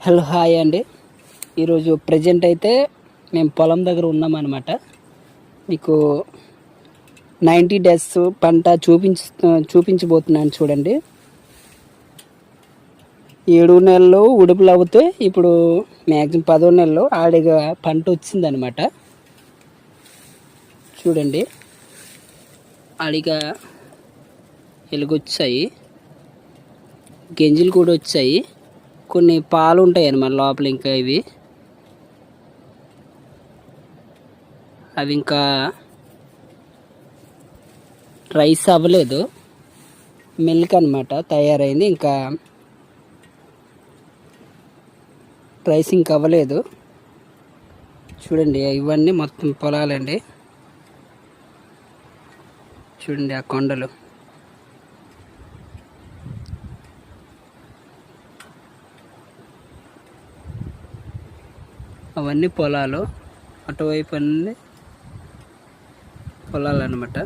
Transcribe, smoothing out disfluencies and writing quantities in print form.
Hello hi అండి. ఈరోజు present అయితే మేము పొలం దగ్గర ఉన్నామన్నమాట. మీకు 90 డేస్ పంట చూపించబోతున్నాను చూడండి. 7 నెలలు ఉడుపులు అవుతే ఇప్పుడు మ్యాక్సిమం 10వ నెలలో ఆడిగా పంట వచ్చిందనమాట. చూడండి, ఆడిగా ఎలుగొచ్చాయి, గింజలు కూడా వచ్చాయి, కొన్ని పాలు ఉంటాయి అన్నమాట లోపల. ఇంకా అవి ఇంకా రైస్ అవ్వలేదు, మిల్క్ అనమాట తయారైంది. ఇంకా రైస్ ఇంకా అవ్వలేదు. చూడండి, ఇవన్నీ మొత్తం పొలాలండి. చూడండి ఆ కొండలు, అవన్నీ పొలాలు, అటువైపు అన్నీ పొలాలు అన్నమాట.